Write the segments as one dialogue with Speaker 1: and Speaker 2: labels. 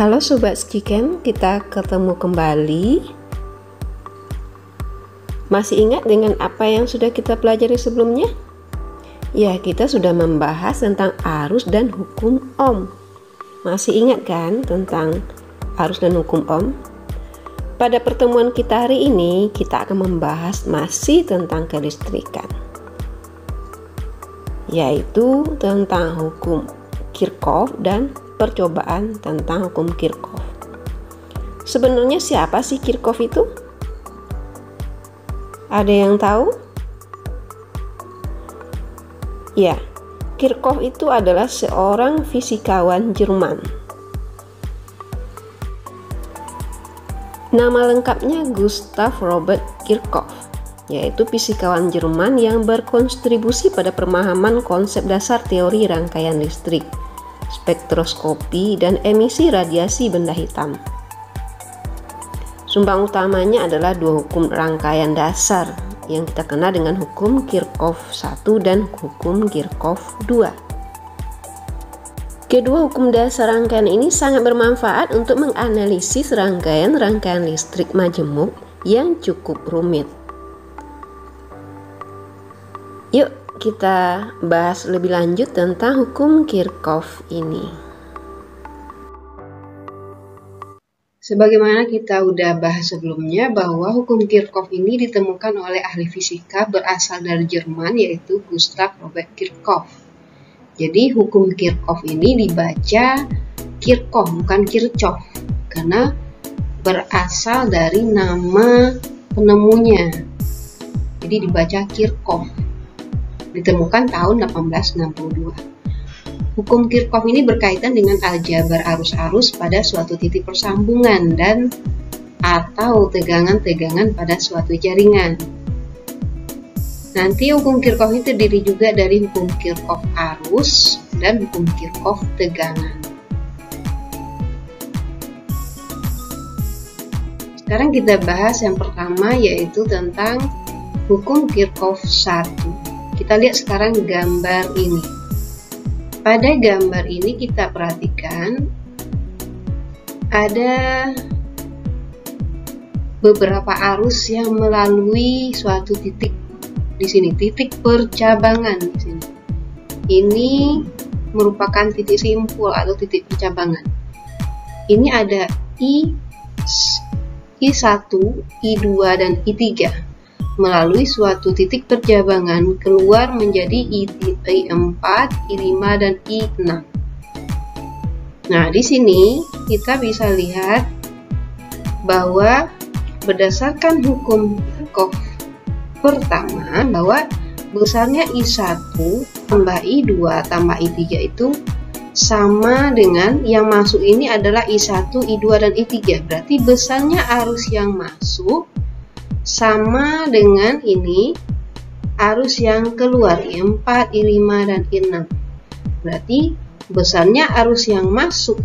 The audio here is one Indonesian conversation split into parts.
Speaker 1: Halo Sobat Skiken, kita ketemu kembali. Masih ingat dengan apa yang sudah kita pelajari sebelumnya? Ya, kita sudah membahas tentang arus dan hukum Ohm. Masih ingat kan tentang arus dan hukum Ohm? Pada pertemuan kita hari ini, kita akan membahas masih tentang kelistrikan, yaitu tentang hukum Kirchhoff dan percobaan tentang hukum Kirchhoff. Sebenarnya siapa sih Kirchhoff itu? Ada yang tahu? Ya, Kirchhoff itu adalah seorang fisikawan Jerman. Nama lengkapnya Gustav Robert Kirchhoff, yaitu fisikawan Jerman yang berkontribusi pada pemahaman konsep dasar teori rangkaian listrik, spektroskopi, dan emisi radiasi benda hitam. Sumbang utamanya adalah dua hukum rangkaian dasar yang kita kenal dengan hukum Kirchhoff 1 dan hukum Kirchhoff 2. Kedua hukum dasar rangkaian ini sangat bermanfaat untuk menganalisis rangkaian-rangkaian listrik majemuk yang cukup rumit. Yuk kita bahas lebih lanjut tentang hukum Kirchhoff ini. Sebagaimana kita udah bahas sebelumnya bahwa hukum Kirchhoff ini ditemukan oleh ahli fisika berasal dari Jerman, yaitu Gustav Robert Kirchhoff. Jadi hukum Kirchhoff ini dibaca Kirchhoff bukan Kirchhoff karena berasal dari nama penemunya. Jadi dibaca Kirchhoff. Ditemukan tahun 1862. Hukum Kirchhoff ini berkaitan dengan aljabar arus-arus pada suatu titik persambungan dan atau tegangan-tegangan pada suatu jaringan. Nanti hukum Kirchhoff ini terdiri juga dari hukum Kirchhoff arus dan hukum Kirchhoff tegangan. Sekarang kita bahas yang pertama, yaitu tentang hukum Kirchhoff 1. Kita lihat sekarang gambar ini. Pada gambar ini kita perhatikan ada beberapa arus yang melalui suatu titik di sini, titik percabangan di sini. Ini merupakan titik simpul atau titik percabangan. Ini ada I1, I2 dan I3. Melalui suatu titik percabangan keluar menjadi I4, I5 dan I6. Nah, di sini kita bisa lihat bahwa berdasarkan hukum Kirchhoff pertama bahwa besarnya I1 tambah I2 tambah I3 itu sama dengan yang masuk ini adalah I1, I2 dan I3. Berarti besarnya arus yang masuk sama dengan ini arus yang keluar I4, I5 dan I6. Berarti besarnya arus yang masuk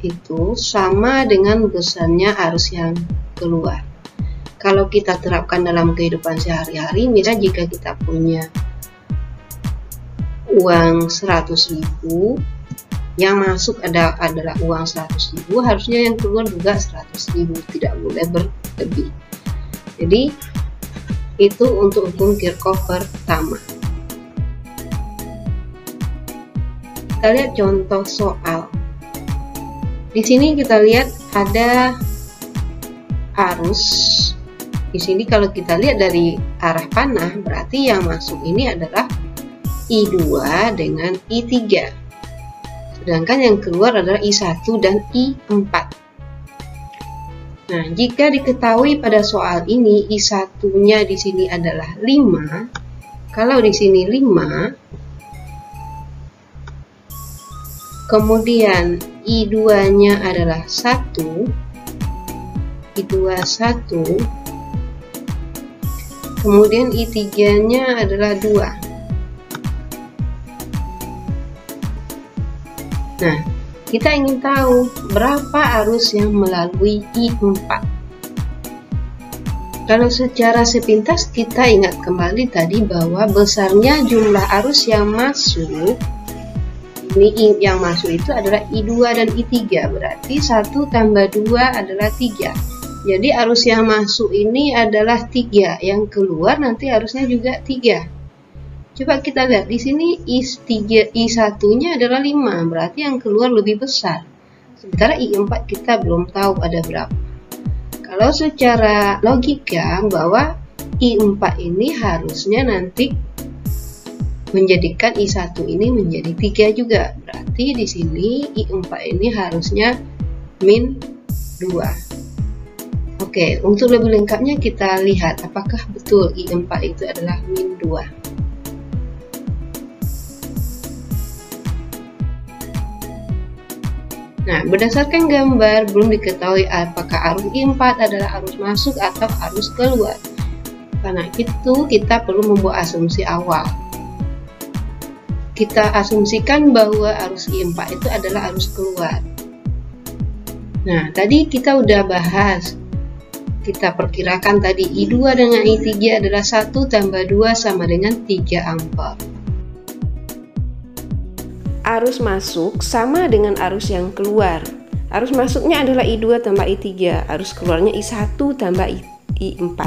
Speaker 1: itu sama dengan besarnya arus yang keluar. Kalau kita terapkan dalam kehidupan sehari-hari, misalnya jika kita punya uang 100.000, yang masuk adalah uang 100.000, harusnya yang keluar juga 100.000, tidak boleh berlebih. Jadi itu untuk hukum Kirchhoff pertama. Kita lihat contoh soal. Di sini kita lihat ada arus. Di sini kalau kita lihat dari arah panah, berarti yang masuk ini adalah I2 dengan I3. Sedangkan yang keluar adalah I1 dan I4. Nah, jika diketahui pada soal ini I1-nya di sini adalah 5, kalau di sini 5, kemudian I2-nya adalah 1, I2 1, kemudian I3-nya adalah 2. Nah, kita ingin tahu berapa arus yang melalui I4. Kalau secara sepintas kita ingat kembali tadi bahwa besarnya jumlah arus yang masuk Ini I yang masuk itu adalah I2 dan I3, berarti 1 tambah 2 adalah 3. Jadi arus yang masuk ini adalah 3, yang keluar nanti arusnya juga 3. Coba kita lihat di sini I3, I1-nya adalah 5, berarti yang keluar lebih besar. Sementara I4 kita belum tahu ada berapa. Kalau secara logika bahwa I4 ini harusnya nanti menjadikan I1 ini menjadi 3 juga. Berarti di sini I4 ini harusnya min 2. Oke, untuk lebih lengkapnya kita lihat apakah betul I4 itu adalah min 2. Nah, berdasarkan gambar belum diketahui apakah arus I4 adalah arus masuk atau arus keluar. Karena itu kita perlu membuat asumsi awal. Kita asumsikan bahwa arus I4 itu adalah arus keluar. Nah, tadi kita udah bahas. Kita perkirakan tadi I2 dengan I3 adalah 1 tambah 2 sama dengan 3 ampere.
Speaker 2: Arus masuk sama dengan arus yang keluar. Arus masuknya adalah I2 tambah I3, arus keluarnya I1 tambah I4.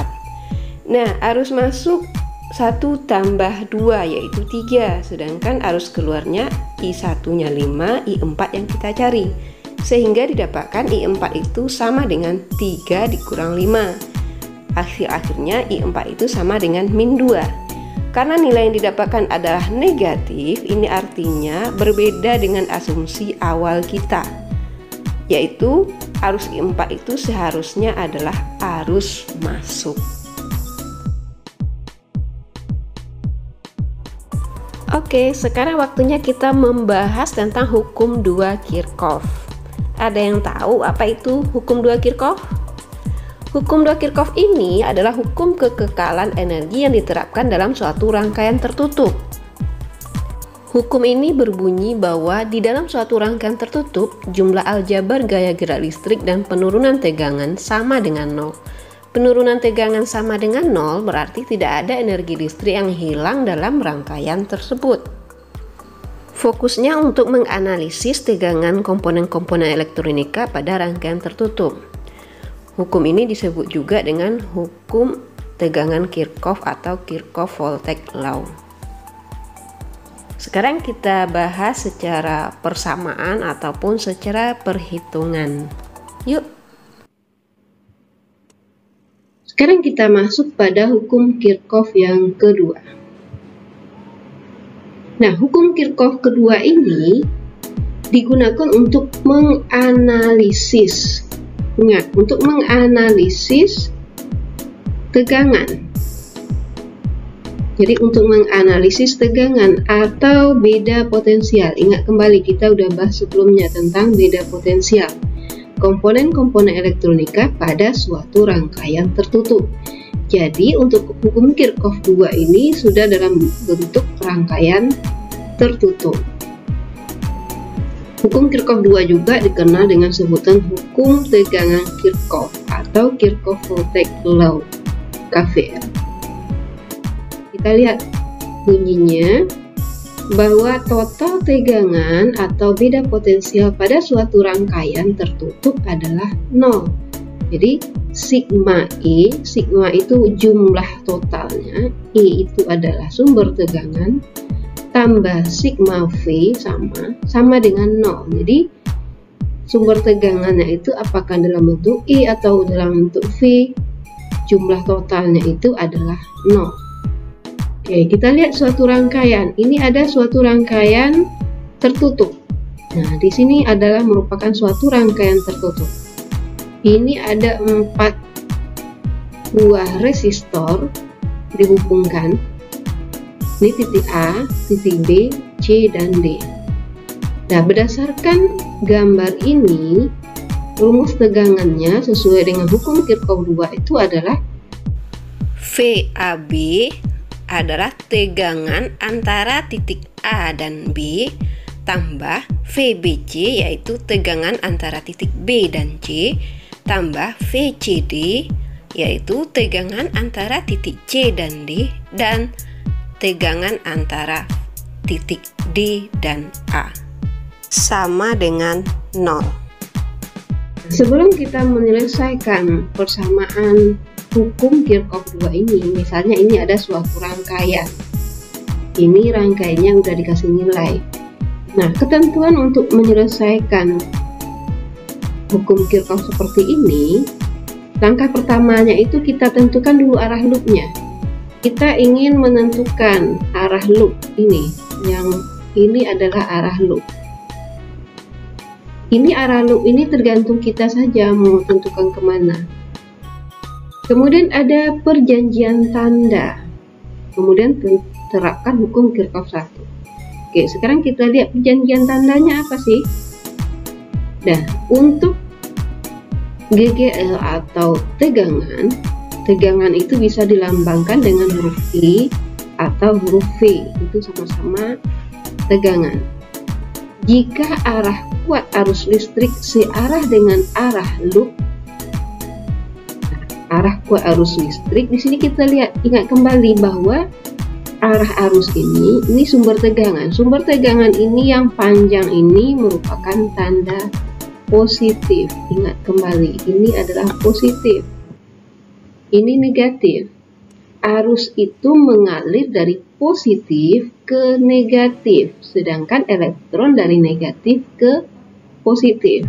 Speaker 2: Nah, arus masuk 1 tambah 2 yaitu 3, sedangkan arus keluarnya I1-nya 5, I4 yang kita cari. Sehingga didapatkan I4 itu sama dengan 3 dikurang 5. Akhir-akhirnya I4 itu sama dengan min 2. Karena nilai yang didapatkan adalah negatif, ini artinya berbeda dengan asumsi awal kita, yaitu arus I4 itu seharusnya adalah arus masuk. Oke, sekarang waktunya kita membahas tentang hukum 2 Kirchhoff. Ada yang tahu apa itu hukum 2 Kirchhoff? Hukum 2 Kirchhoff ini adalah hukum kekekalan energi yang diterapkan dalam suatu rangkaian tertutup. Hukum ini berbunyi bahwa di dalam suatu rangkaian tertutup, jumlah aljabar gaya gerak listrik dan penurunan tegangan sama dengan 0. Penurunan tegangan sama dengan 0 berarti tidak ada energi listrik yang hilang dalam rangkaian tersebut. Fokusnya untuk menganalisis tegangan komponen-komponen elektronika pada rangkaian tertutup. Hukum ini disebut juga dengan hukum tegangan Kirchhoff atau Kirchhoff Voltage Law. Sekarang kita bahas secara persamaan ataupun secara perhitungan. Yuk.
Speaker 1: Sekarang kita masuk pada hukum Kirchhoff yang kedua. Nah, hukum Kirchhoff kedua ini digunakan untuk menganalisis. Ingat, untuk menganalisis tegangan. Jadi untuk menganalisis tegangan atau beda potensial. Ingat kembali kita udah bahas sebelumnya tentang beda potensial. Komponen-komponen elektronika pada suatu rangkaian tertutup. Jadi untuk hukum Kirchhoff 2 ini sudah dalam bentuk rangkaian tertutup. Hukum Kirchhoff 2 juga dikenal dengan sebutan hukum tegangan Kirchhoff atau Kirchhoff Voltage Law (KVL). Kita lihat bunyinya bahwa total tegangan atau beda potensial pada suatu rangkaian tertutup adalah 0. Jadi sigma E, sigma itu jumlah totalnya, E itu adalah sumber tegangan, tambah sigma V sama dengan 0. Jadi sumber tegangannya itu apakah dalam bentuk E atau dalam bentuk V, jumlah totalnya itu adalah 0. Oke, kita lihat suatu rangkaian. Ini ada suatu rangkaian tertutup. Nah, di sini adalah merupakan suatu rangkaian tertutup. Ini ada 4 buah resistor dihubungkan. Ini titik A, titik B, C, dan D. Nah, berdasarkan gambar ini, rumus tegangannya sesuai dengan hukum Kirchhoff 2 itu adalah
Speaker 2: VAB adalah tegangan antara titik A dan B tambah VBC yaitu tegangan antara titik B dan C tambah VCD yaitu tegangan antara titik C dan D dan tegangan antara titik D dan A. sama dengan 0.
Speaker 1: Sebelum kita menyelesaikan persamaan hukum Kirchhoff 2 ini, misalnya ini ada suatu rangkaian. Ini rangkaiannya udah dikasih nilai. Nah, ketentuan untuk menyelesaikan hukum Kirchhoff seperti ini, langkah pertamanya itu kita tentukan dulu arah loopnya. Kita ingin menentukan arah loop ini, yang ini adalah arah loop. Ini arah loop ini tergantung kita saja mau tentukan kemana. Kemudian ada perjanjian tanda. Kemudian terapkan hukum Kirchhoff 1. Oke, sekarang kita lihat perjanjian tandanya apa sih? Nah, untuk GGL atau tegangan, tegangan itu bisa dilambangkan dengan huruf I atau huruf V, itu sama-sama tegangan. Jika arah kuat arus listrik searah dengan arah loop, arah kuat arus listrik di sini kita lihat, ingat kembali bahwa arah arus ini sumber tegangan. Sumber tegangan ini yang panjang ini merupakan tanda positif. Ingat kembali, ini adalah positif. Ini negatif. Arus itu mengalir dari positif ke negatif, sedangkan elektron dari negatif ke positif.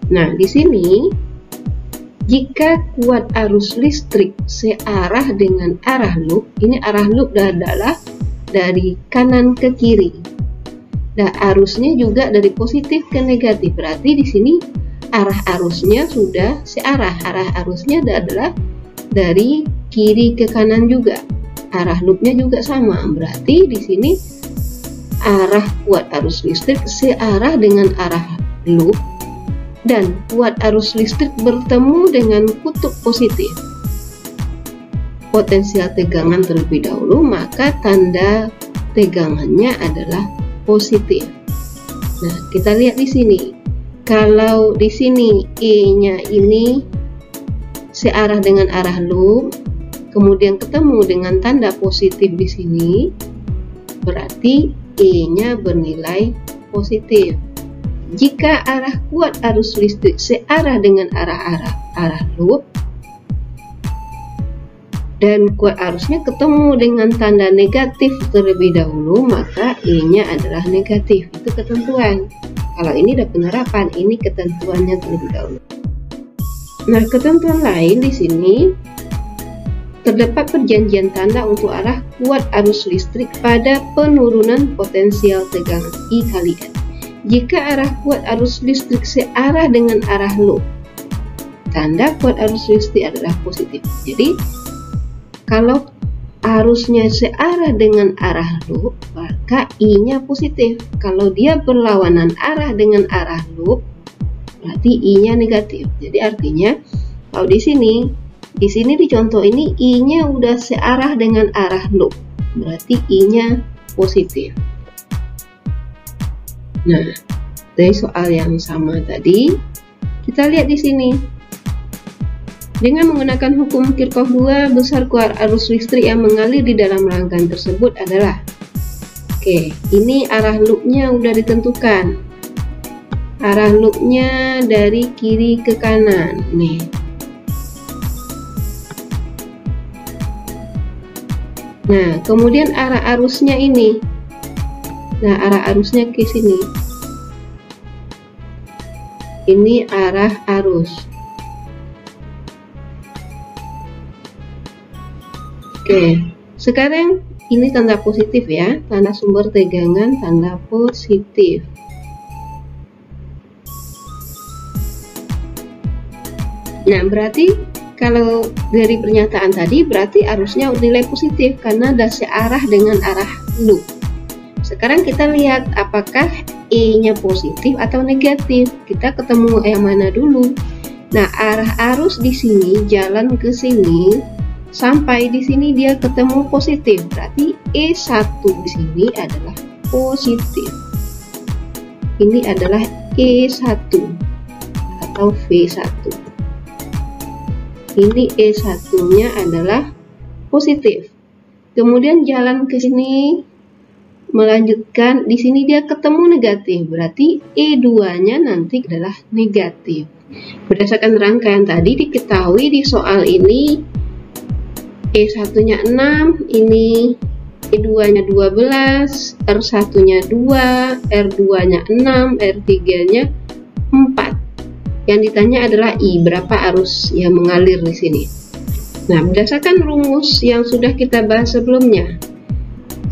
Speaker 1: Nah, di sini jika kuat arus listrik searah dengan arah loop, ini arah loop adalah dari kanan ke kiri. Nah, arusnya juga dari positif ke negatif. Berarti di sini arah arusnya sudah searah. Arah arusnya adalah dari kiri ke kanan juga. Arah loopnya juga sama. Berarti di sini arah kuat arus listrik searah dengan arah loop, dan kuat arus listrik bertemu dengan kutub positif. Potensial tegangan terlebih dahulu, maka tanda tegangannya adalah positif. Nah, kita lihat di sini. Kalau di sini E-nya ini searah dengan arah loop, kemudian ketemu dengan tanda positif di sini, berarti E-nya bernilai positif. Jika arah kuat arus listrik searah dengan arah loop dan kuat arusnya ketemu dengan tanda negatif terlebih dahulu, maka E-nya adalah negatif. Itu ketentuan. Kalau ini ada penerapan, ini ketentuannya terlebih dahulu. Nah, ketentuan lain di sini terdapat perjanjian tanda untuk arah kuat arus listrik pada penurunan potensial tegangan I kali N. Jika arah kuat arus listrik searah dengan arah loop, tanda kuat arus listrik adalah positif. Jadi, kalau arusnya searah dengan arah loop, maka I-nya positif. Kalau dia berlawanan arah dengan arah loop, berarti I-nya negatif. Jadi artinya, kalau di sini di contoh ini I-nya udah searah dengan arah loop, berarti I-nya positif. Nah, dari soal yang sama tadi, kita lihat di sini. Dengan menggunakan hukum Kirchhoff 2, besar kuat arus listrik yang mengalir di dalam rangkaian tersebut adalah, oke, ini arah loopnya udah ditentukan. Arah loopnya dari kiri ke kanan, nih. Nah, kemudian arah arusnya ini. Nah, arah arusnya ke sini. Ini arah arus. Oke, sekarang ini tanda positif ya, tanda sumber tegangan, tanda positif. Nah, berarti kalau dari pernyataan tadi, berarti arusnya nilai positif karena ada searah dengan arah loop. Sekarang kita lihat apakah E-nya positif atau negatif. Kita ketemu yang mana dulu? Nah, arah arus di sini jalan ke sini sampai di sini dia ketemu positif. Berarti E1 di sini adalah positif. Ini adalah E1 atau V1. Ini E1-nya adalah positif. Kemudian jalan ke sini melanjutkan, di sini dia ketemu negatif, berarti E2-nya nanti adalah negatif. Berdasarkan rangkaian tadi diketahui di soal ini E1-nya 6, ini E2-nya 12, R1-nya 2, R2-nya 6, R3-nya 4. Yang ditanya adalah I, berapa arus yang mengalir di sini. Nah, berdasarkan rumus yang sudah kita bahas sebelumnya,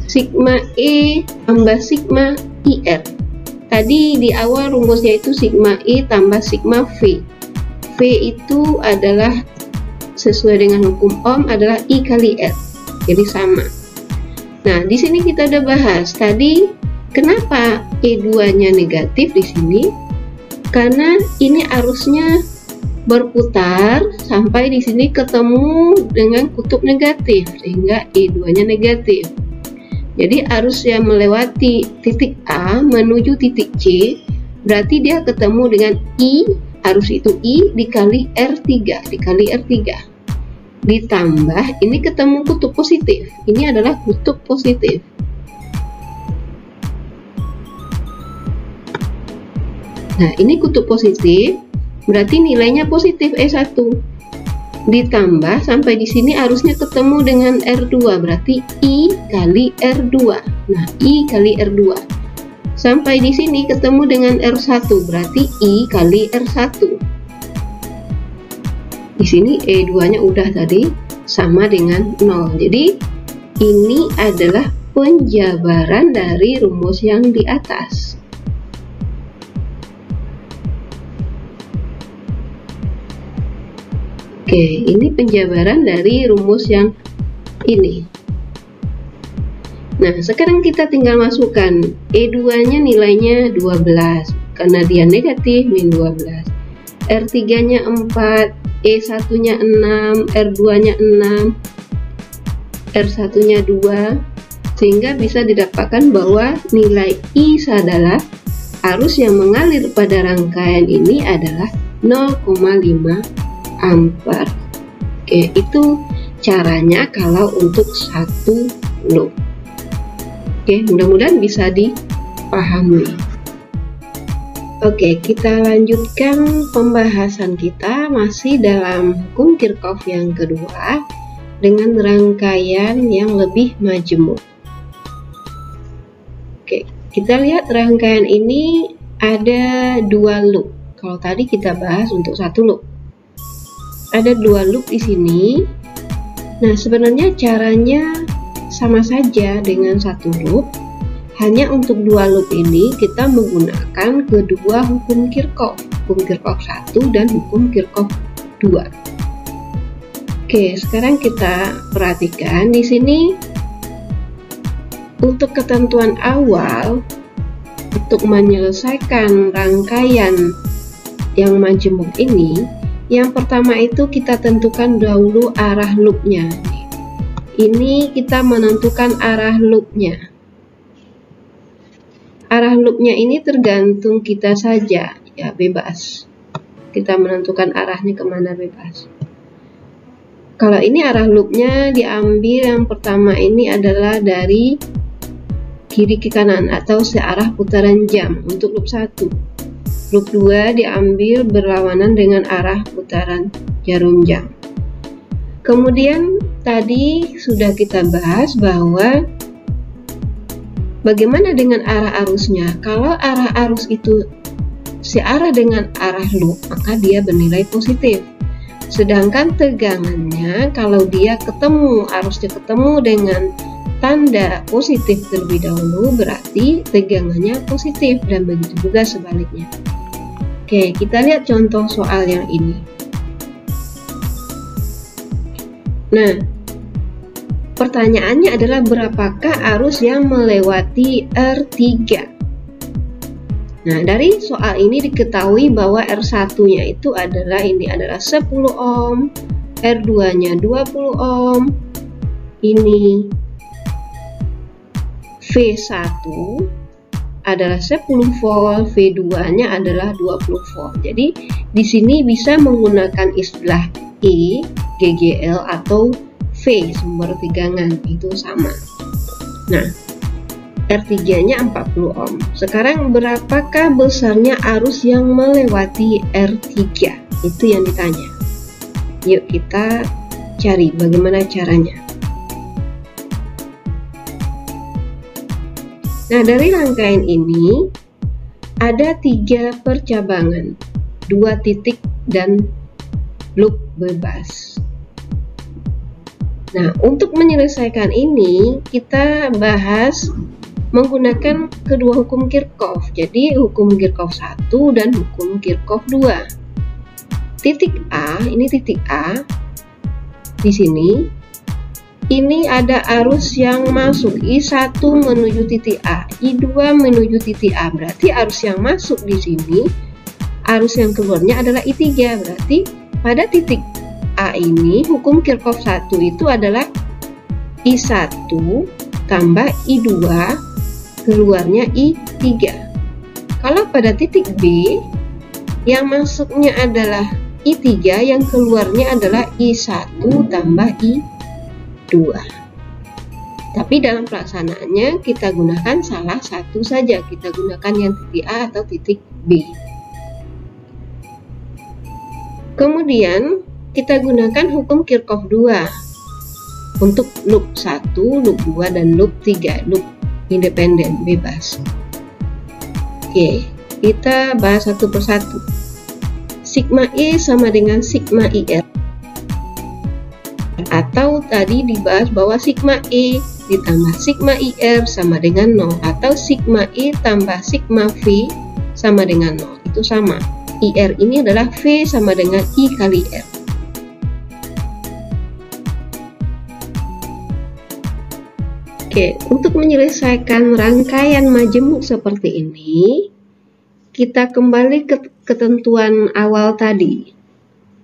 Speaker 1: sigma E tambah sigma IR. Tadi di awal rumusnya itu sigma E tambah sigma V. V itu adalah sesuai dengan hukum Ohm adalah I kali R. Jadi sama. Nah, di sini kita udah bahas tadi kenapa E2-nya negatif di sini? Karena ini arusnya berputar sampai di sini ketemu dengan kutub negatif sehingga E2-nya negatif. Jadi arus yang melewati titik A menuju titik C berarti dia ketemu dengan I, arus itu I dikali R3, ditambah ini ketemu kutub positif. Ini adalah kutub positif. Nah, ini kutub positif, berarti nilainya positif E1. Ditambah sampai di sini arusnya ketemu dengan R2, berarti I kali R2. Nah, I kali R2. Sampai di sini ketemu dengan R1, berarti I kali R1. Di sini E2-nya udah tadi sama dengan 0. Jadi, ini adalah penjabaran dari rumus yang di atas. Oke, ini penjabaran dari rumus yang ini. Nah, sekarang kita tinggal masukkan E2-nya nilainya 12 karena dia negatif min 12. R3-nya 4, E1-nya 6, R2-nya 6, R1-nya 2, sehingga bisa didapatkan bahwa nilai I adalah arus yang mengalir pada rangkaian ini adalah 0,5 ampere. Oke, itu caranya kalau untuk satu loop. Oke, mudah-mudahan bisa dipahami. Oke, kita lanjutkan pembahasan kita masih dalam hukum Kirchhoff yang kedua dengan rangkaian yang lebih majemuk. Oke, kita lihat rangkaian ini ada dua loop. Kalau tadi kita bahas untuk satu loop. Ada dua loop di sini. Nah, sebenarnya caranya sama saja dengan satu loop. Hanya untuk dua loop ini kita menggunakan kedua hukum Kirchhoff, hukum Kirchhoff 1 dan hukum Kirchhoff 2. Oke, sekarang kita perhatikan di sini untuk ketentuan awal untuk menyelesaikan rangkaian yang majemuk ini. Yang pertama itu kita tentukan dahulu arah loopnya. Ini kita menentukan arah loopnya. Arah loopnya ini tergantung kita saja, ya bebas. Kita menentukan arahnya kemana bebas. Kalau ini arah loopnya diambil yang pertama ini adalah dari kiri ke kanan atau searah putaran jam untuk loop 1. Loop 2 diambil berlawanan dengan arah putaran jarum jam. Kemudian tadi sudah kita bahas bahwa bagaimana dengan arah arusnya. Kalau arah arus itu searah dengan arah loop, maka dia bernilai positif. Sedangkan tegangannya kalau dia ketemu, arusnya ketemu dengan tanda positif terlebih dahulu, berarti tegangannya positif, dan begitu juga sebaliknya. Oke, kita lihat contoh soal yang ini. Nah, pertanyaannya adalah berapakah arus yang melewati R3? Nah, dari soal ini diketahui bahwa R1-nya itu adalah 10 ohm, R2-nya 20 ohm, ini V1 adalah 10 volt, V2-nya adalah 20 volt. Jadi di sini bisa menggunakan istilah E, GGL atau V, sumber tegangan, itu sama. Nah, R3-nya 40 ohm. Sekarang berapakah besarnya arus yang melewati R3? Itu yang ditanya. Yuk kita cari bagaimana caranya. Nah, dari rangkaian ini ada 3 percabangan, 2 titik dan loop bebas. Nah, untuk menyelesaikan ini kita bahas menggunakan kedua hukum Kirchhoff. Jadi hukum Kirchhoff 1 dan hukum Kirchhoff 2. Titik A, ini titik A. Di sini ini ada arus yang masuk I1 menuju titik A, I2 menuju titik A. Berarti arus yang masuk di sini, arus yang keluarnya adalah I3. Berarti pada titik A ini hukum Kirchhoff 1 itu adalah I1 tambah I2 keluarnya I3. Kalau pada titik B yang masuknya adalah I3, yang keluarnya adalah I1 tambah I2. Tapi dalam pelaksanaannya kita gunakan salah satu saja, kita gunakan yang titik A atau titik B. Kemudian kita gunakan hukum Kirchhoff 2 untuk loop 1, loop 2, dan loop 3, loop independen bebas. Oke, kita bahas satu persatu. Sigma E sama dengan sigma IR, atau tadi dibahas bahwa sigma E ditambah sigma IR sama dengan 0, atau sigma E tambah sigma V sama dengan 0, itu sama. IR ini adalah V sama dengan I kali R. Oke, untuk menyelesaikan rangkaian majemuk seperti ini, kita kembali ke ketentuan awal tadi,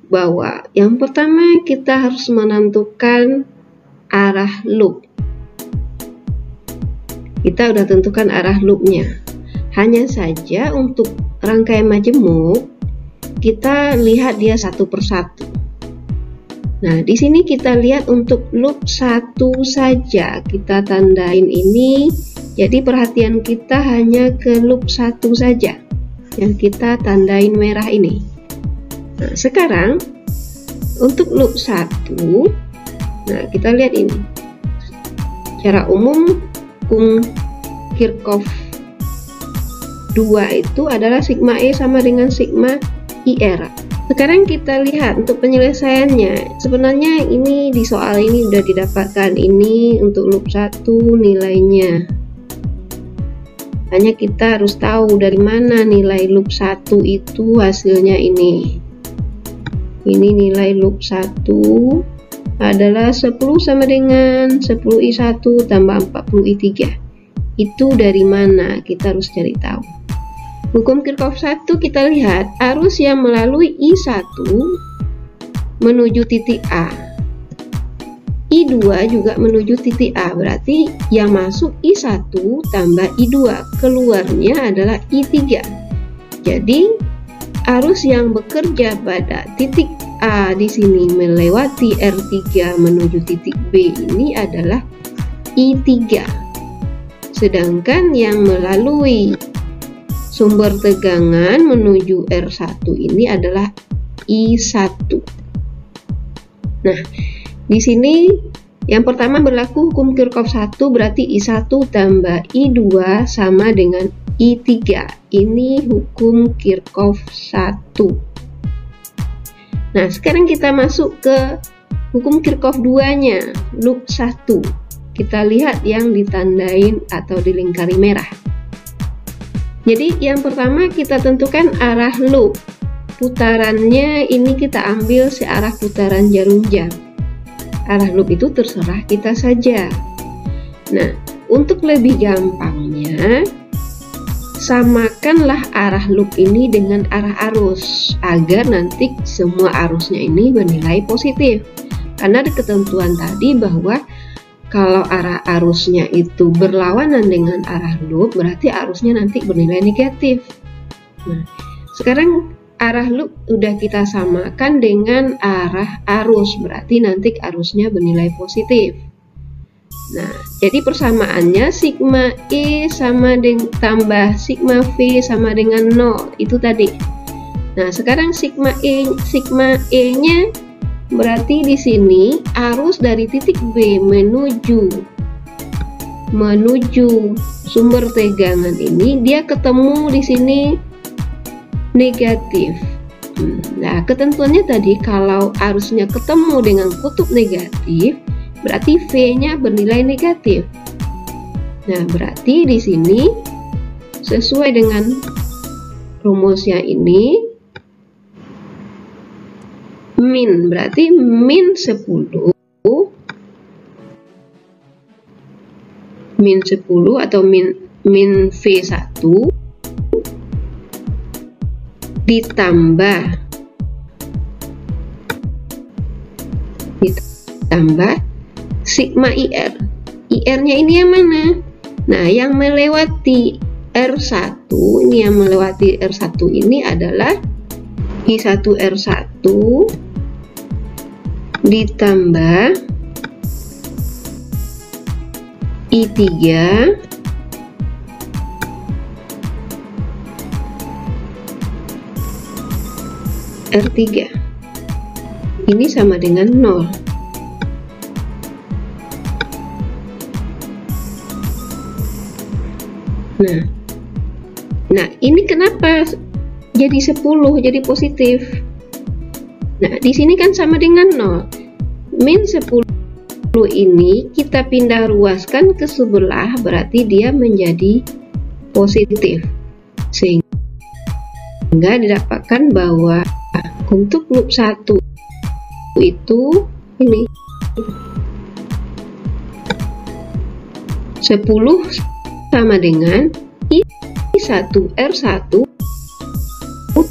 Speaker 1: bahwa yang pertama kita harus menentukan arah loop. Kita udah tentukan arah loopnya. Hanya saja untuk rangkaian majemuk, kita lihat dia satu persatu. Nah, di sini kita lihat untuk loop 1 saja, kita tandain ini. Jadi perhatian kita hanya ke loop 1 saja yang kita tandain merah ini. Nah, sekarang untuk loop 1, nah kita lihat ini. Secara umum hukum Kirchhoff 2 itu adalah sigma E sama dengan sigma IR. Sekarang kita lihat untuk penyelesaiannya. Sebenarnya ini di soal ini sudah didapatkan, ini untuk loop 1 nilainya. Hanya kita harus tahu dari mana nilai loop 1 itu hasilnya ini. Ini nilai loop 1 adalah 10 sama dengan 10I1 tambah 40I3. Itu dari mana? Kita harus cari tahu. Hukum Kirchhoff 1 kita lihat arus yang melalui I1 menuju titik A, I2 juga menuju titik A, berarti yang masuk I1 tambah I2, keluarnya adalah I3. Jadi arus yang bekerja pada titik A di sini melewati R3 menuju titik B ini adalah I3. Sedangkan yang melalui sumber tegangan menuju R1 ini adalah I1. Nah, di sini yang pertama berlaku hukum Kirchhoff 1, berarti I1 tambah I2 sama dengan I3. Ini hukum Kirchhoff 1. Nah, sekarang kita masuk ke hukum Kirchhoff 2-nya, loop 1. Kita lihat yang ditandain atau dilingkari merah. Jadi yang pertama kita tentukan arah loop. Putarannya ini kita ambil searah putaran jarum jam. Arah loop itu terserah kita saja. Nah, untuk lebih gampangnya, samakanlah arah loop ini dengan arah arus agar nanti semua arusnya ini bernilai positif. Karena ada ketentuan tadi bahwa kalau arah arusnya itu berlawanan dengan arah loop, berarti arusnya nanti bernilai negatif. Nah, sekarang arah loop udah kita samakan dengan arah arus, berarti nanti arusnya bernilai positif. Nah, jadi persamaannya sigma E sama dengan tambah sigma V sama dengan 0 itu tadi. Nah, sekarang sigma E-nya berarti di sini arus dari titik B menuju sumber tegangan ini dia ketemu di sini negatif. Nah, ketentuannya tadi kalau arusnya ketemu dengan kutub negatif, berarti V-nya bernilai negatif. Nah, berarti di sini sesuai dengan rumusnya ini min, berarti min 10 atau min V1 ditambah sigma IR. IR-nya ini yang mana? Nah, yang melewati R1, ini yang melewati R1 ini adalah I1R1 ditambah I3 R3. Ini sama dengan 0. Nah, ini kenapa jadi 10, jadi positif? Nah, di sini kan sama dengan 0. Min 10 ini kita pindah ruaskan ke sebelah, berarti dia menjadi positif. Sehingga didapatkan bahwa untuk loop 1 itu ini 10 sama dengan I1R1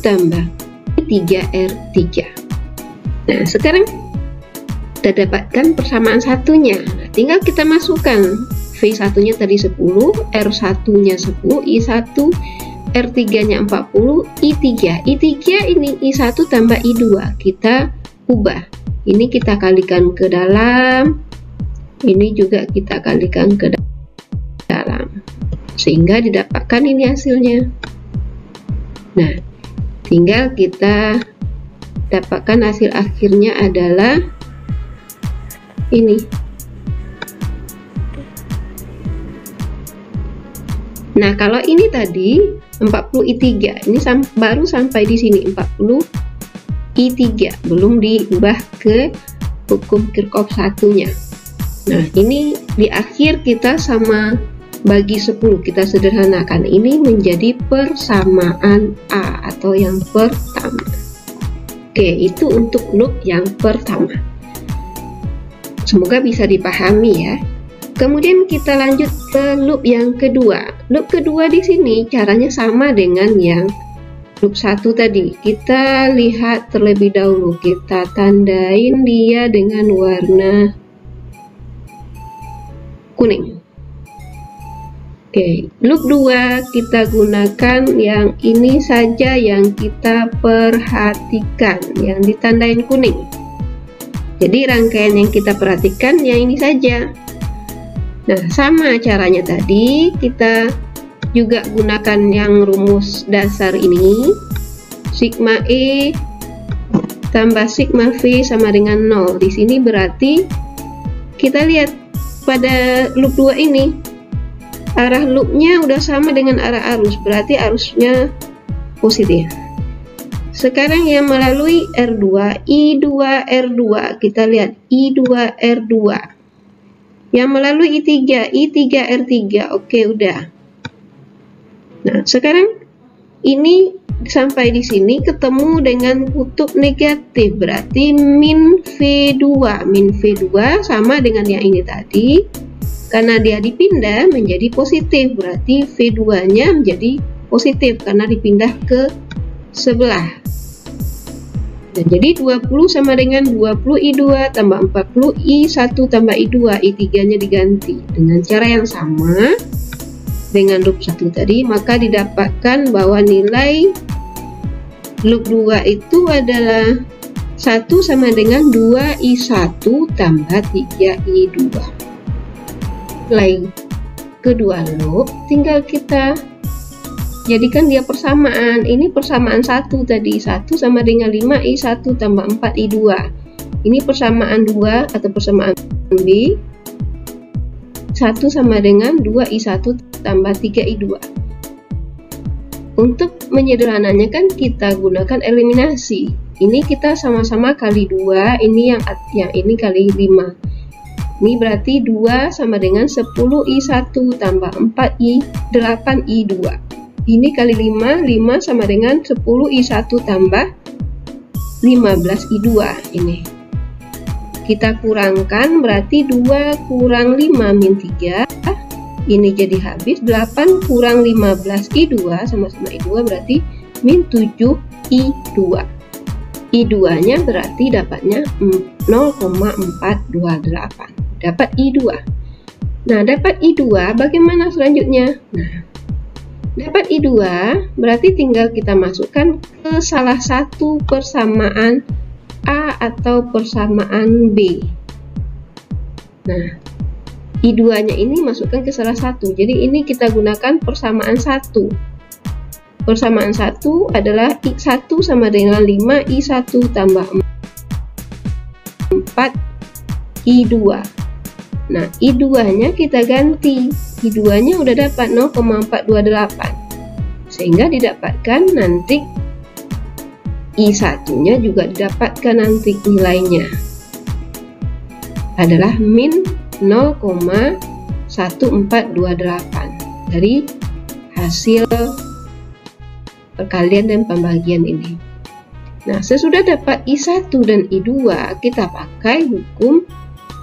Speaker 1: tambah I3R3. Nah, sekarang kita dapatkan persamaan satunya. Nah, tinggal kita masukkan V1 nya tadi 10, R1 nya 10, I1, R3 nya 40, I3 ini I1 tambah I2 kita ubah. Ini kita kalikan ke dalam, ini juga kita kalikan ke dalam, sehingga didapatkan ini hasilnya. Nah, tinggal kita dapatkan hasil akhirnya adalah ini. Nah, kalau ini tadi 40 I3, ini baru sampai di sini 40 I3, belum diubah ke hukum Kirchhoff satunya. Nah, ini di akhir kita sama bagi 10, kita sederhanakan, ini menjadi persamaan A atau yang pertama. Oke, itu untuk loop yang pertama. Semoga bisa dipahami ya. Kemudian kita lanjut ke loop yang kedua. Loop kedua di sini caranya sama dengan yang loop 1 tadi. Kita lihat terlebih dahulu, kita tandain dia dengan warna kuning. Oke, loop 2 kita gunakan yang ini saja yang kita perhatikan, yang ditandain kuning. Jadi rangkaian yang kita perhatikan yang ini saja. Nah, sama caranya tadi, kita juga gunakan yang rumus dasar ini. Sigma E tambah sigma V sama dengan 0. Di sini berarti kita lihat pada loop 2 ini arah loopnya udah sama dengan arah arus, berarti arusnya positif. Sekarang yang melalui R2, I2R2, kita lihat I2R2. Yang melalui I3, I3R3, oke udah. Nah, sekarang ini sampai di sini ketemu dengan kutub negatif, berarti min V2. Min V2 sama dengan yang ini tadi. Karena dia dipindah menjadi positif, berarti V2-nya menjadi positif karena dipindah ke sebelah. Dan jadi 20 sama dengan 20 I2 tambah 40 I1 tambah I2, I3-nya diganti dengan cara yang sama dengan loop 1 tadi, maka didapatkan bahwa nilai loop 2 itu adalah 1 sama dengan 2 I1 tambah 3 I2. nilai kedua loop tinggal kita jadikan dia persamaan. Ini persamaan 1 tadi, 1 sama dengan 5i1 tambah 4i2. Ini persamaan 2 atau persamaan B, 1 sama dengan 2i1 tambah 3i2. Untuk menyederhanakan kan kita gunakan eliminasi. Ini kita sama-sama kali 2, ini yang ini kali 5. Ini berarti 2 sama dengan 10i1 tambah 8i2. Ini kali 5, 5 sama dengan 10i1 tambah 15i2 ini. Kita kurangkan berarti 2 kurang 5 min 3. Ini jadi habis 8 kurang 15i2 sama-sama i2 berarti min 7i2. I2 nya berarti dapatnya 0,428. Dapat i2. Nah, dapat i2 bagaimana selanjutnya? Nah, dapat I2 berarti tinggal kita masukkan ke salah satu persamaan A atau persamaan B. Nah, I2 nya ini masukkan ke salah satu. Jadi ini kita gunakan persamaan 1. Persamaan 1 adalah I1 sama dengan 5I1 tambah 4I2. Nah, I2 nya kita ganti. I2 nya udah dapat 0,428, sehingga didapatkan nanti I1 nya juga didapatkan nanti nilainya adalah min 0,1428 dari hasil perkalian dan pembagian ini. Nah, sesudah dapat I1 dan I2, kita pakai hukum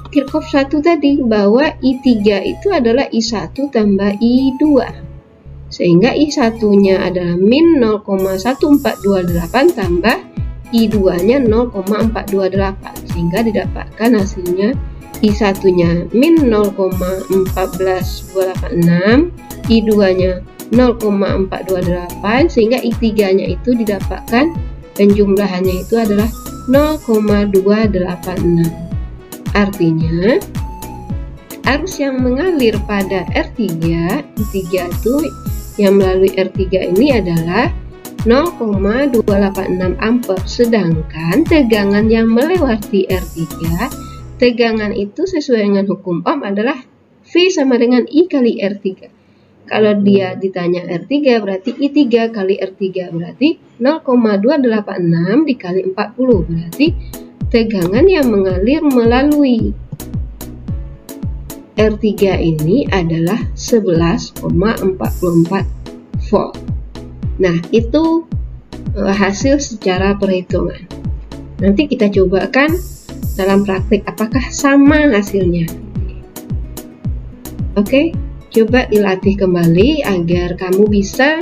Speaker 1: Kirchhoff 1 tadi, bahwa I3 itu adalah I1 tambah I2, sehingga I1 nya adalah min 0,1428 tambah I2 nya 0,428, sehingga didapatkan hasilnya I1 nya min 0,1426, I2 nya 0,428, sehingga I3 nya itu didapatkan penjumlahannya itu adalah 0,286. Artinya arus yang mengalir pada R3, I3 itu yang melalui R3 ini adalah 0,286 ampere, sedangkan tegangan yang melewati R3, tegangan itu sesuai dengan hukum Ohm adalah V sama dengan I kali R3. Kalau dia ditanya R3 berarti I3 kali R3 berarti 0,286 dikali 40 berarti tegangan yang mengalir melalui R3 ini adalah 11,44 volt. Nah, itu hasil secara perhitungan. Nanti kita cobakan dalam praktik apakah sama hasilnya. Oke, coba dilatih kembali agar kamu bisa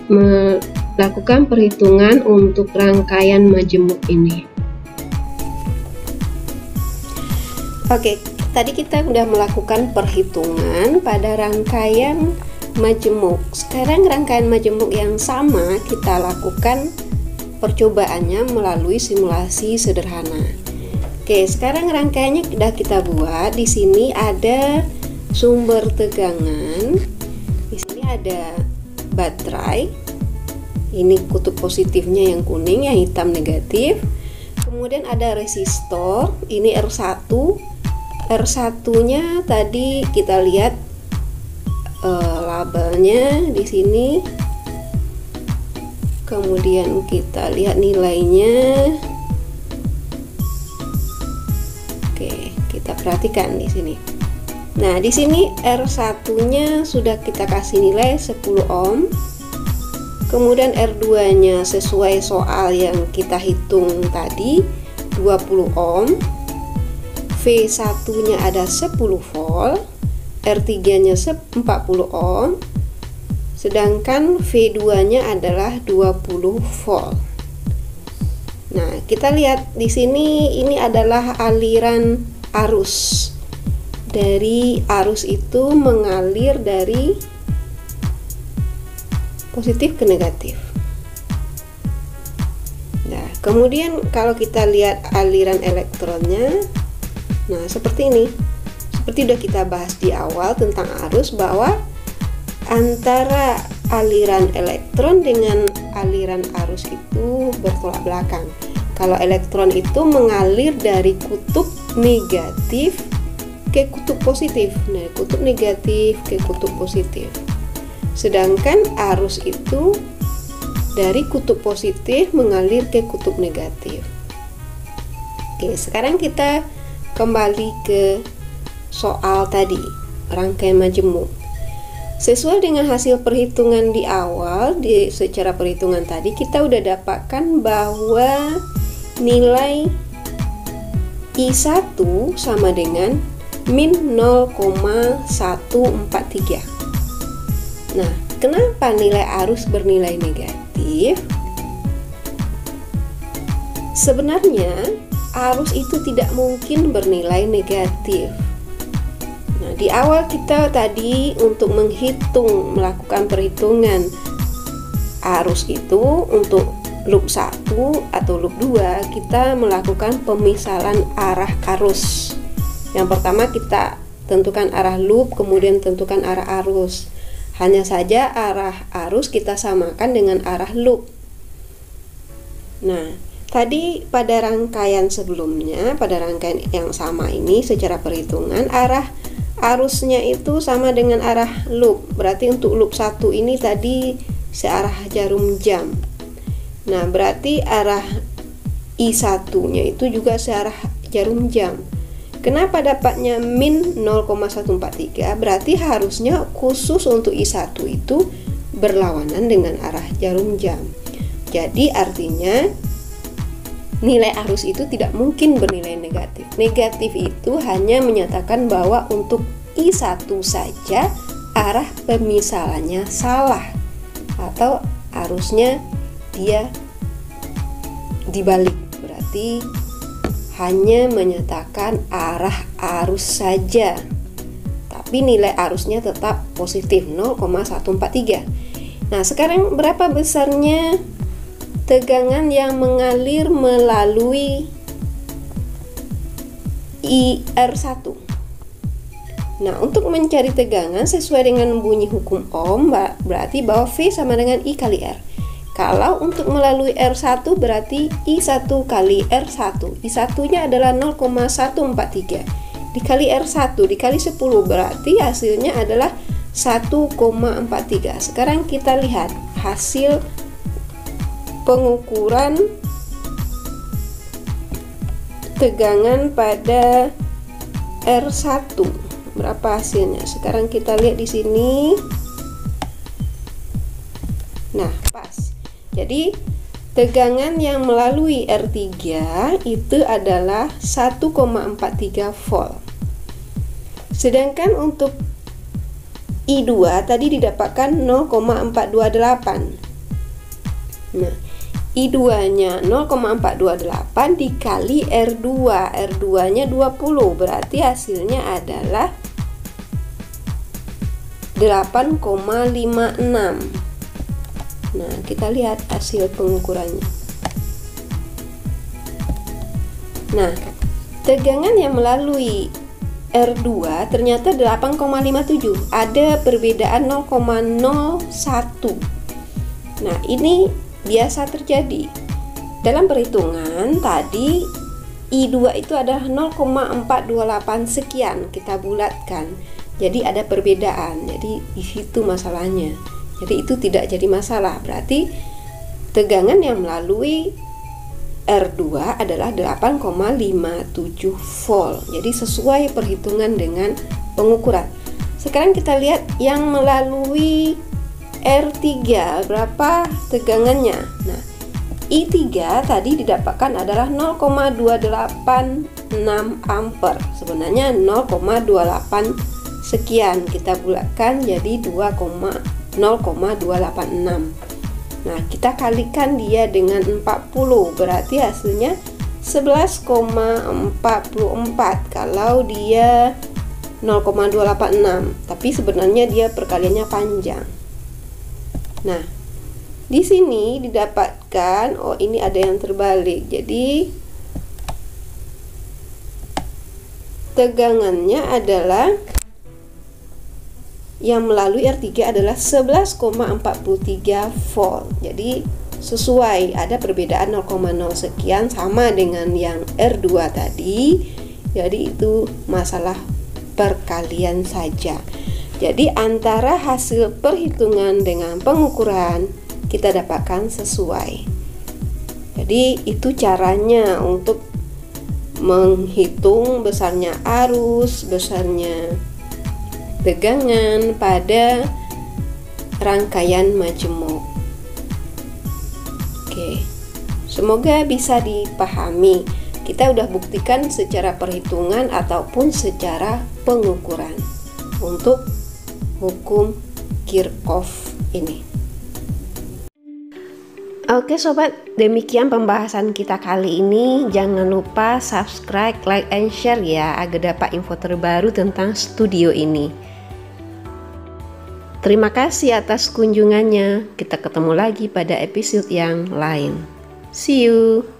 Speaker 1: melakukan perhitungan untuk rangkaian majemuk ini.
Speaker 2: Oke, tadi kita sudah melakukan perhitungan pada rangkaian majemuk. Sekarang rangkaian majemuk yang sama kita lakukan percobaannya melalui simulasi sederhana. Oke, sekarang rangkaiannya sudah kita buat. Di sini ada sumber tegangan. Di sini ada baterai. Ini kutub positifnya yang kuning, yang hitam negatif. Kemudian ada resistor, ini R1. R1-nya tadi kita lihat labelnya di sini. Kemudian kita lihat nilainya. Oke, kita perhatikan di sini. Nah, di sini R1-nya sudah kita kasih nilai 10 ohm. Kemudian R2-nya sesuai soal yang kita hitung tadi 20 ohm. V1-nya ada 10 volt. R3-nya 40 ohm. Sedangkan V2-nya adalah 20 volt. Nah, kita lihat di sini ini adalah aliran arus. Dari arus itu mengalir dari positif ke negatif. Nah, kemudian kalau kita lihat aliran elektronnya, nah seperti ini. seperti udah kita bahas di awal tentang arus, bahwa antara aliran elektron dengan aliran arus itu bertolak belakang. Kalau elektron itu mengalir dari kutub negatif ke kutub positif, nah kutub negatif ke kutub positif. Sedangkan arus itu dari kutub positif mengalir ke kutub negatif. Oke, sekarang kita kembali ke soal tadi, rangkaian majemuk. Sesuai dengan hasil perhitungan di awal, secara perhitungan tadi kita udah dapatkan bahwa nilai I1 sama dengan min 0,143. Nah, kenapa nilai arus bernilai negatif? Sebenarnya arus itu tidak mungkin bernilai negatif. Nah, di awal kita tadi untuk melakukan perhitungan arus itu untuk loop 1 atau loop 2, kita melakukan pemisalan arah arus. Yang pertama kita tentukan arah loop, kemudian tentukan arah arus. Hanya saja arah arus kita samakan dengan arah loop. Nah, tadi pada rangkaian sebelumnya, pada rangkaian yang sama ini secara perhitungan arah arusnya itu sama dengan arah loop. Berarti untuk loop 1 ini tadi searah jarum jam. Nah, berarti arah I1-nya itu juga searah jarum jam. Kenapa dapatnya min 0,143? Berarti harusnya khusus untuk I1 itu berlawanan dengan arah jarum jam. Jadi artinya nilai arus itu tidak mungkin bernilai negatif. Negatif itu hanya menyatakan bahwa untuk I1 saja arah pemisalannya salah, atau arusnya dia dibalik. Berarti hanya menyatakan arah arus saja, tapi nilai arusnya tetap positif 0,143. Nah, sekarang berapa besarnya tegangan yang mengalir melalui IR1? Nah, untuk mencari tegangan sesuai dengan bunyi hukum Ohm, berarti bahwa V sama dengan I kali R. Kalau untuk melalui R1 berarti I1 kali R1. I1-nya adalah 0,143. Dikali R1 dikali 10 berarti hasilnya adalah 1,43. Sekarang kita lihat hasil pengukuran tegangan pada R1. Berapa hasilnya? Sekarang kita lihat di sini. Nah, pas. Jadi tegangan yang melalui R3 itu adalah 1,43 volt. Sedangkan untuk I2 tadi didapatkan 0,428. Nah, I2-nya 0,428 dikali R2. R2-nya 20, berarti hasilnya adalah 8,56. Nah, kita lihat hasil pengukurannya. Nah, tegangan yang melalui R2 ternyata 8,57. Ada perbedaan 0,01. Nah, ini biasa terjadi. Dalam perhitungan tadi I2 itu adalah 0,428 sekian, kita bulatkan. Jadi ada perbedaan. Jadi di situ masalahnya. Jadi itu tidak jadi masalah. Berarti tegangan yang melalui R2 adalah 8,57 volt. Jadi sesuai perhitungan dengan pengukuran. Sekarang kita lihat yang melalui R3 berapa tegangannya. Nah, I3 tadi didapatkan adalah 0,286 ampere. Sebenarnya 0,28 sekian, kita bulatkan jadi 0,286. Nah, kita kalikan dia dengan 40, berarti hasilnya 11,44 kalau dia 0,286, tapi sebenarnya dia perkaliannya panjang. Nah, di sini didapatkan, oh ini ada yang terbalik. Jadi tegangannya adalah yang melalui R3 adalah 11,43 volt. Jadi sesuai, ada perbedaan 0,0 sekian sama dengan yang R2 tadi. Jadi itu masalah perkalian saja. Jadi antara hasil perhitungan dengan pengukuran kita dapatkan sesuai. Jadi itu caranya untuk menghitung besarnya arus, besarnya tegangan pada rangkaian majemuk. Oke, semoga bisa dipahami. Kita udah buktikan secara perhitungan ataupun secara pengukuran untuk hukum Kirchhoff ini. Oke sobat, demikian pembahasan kita kali ini. Jangan lupa subscribe, like, and share ya, agar dapat info terbaru tentang studio ini. Terima kasih atas kunjungannya. Kita ketemu lagi pada episode yang lain. See you.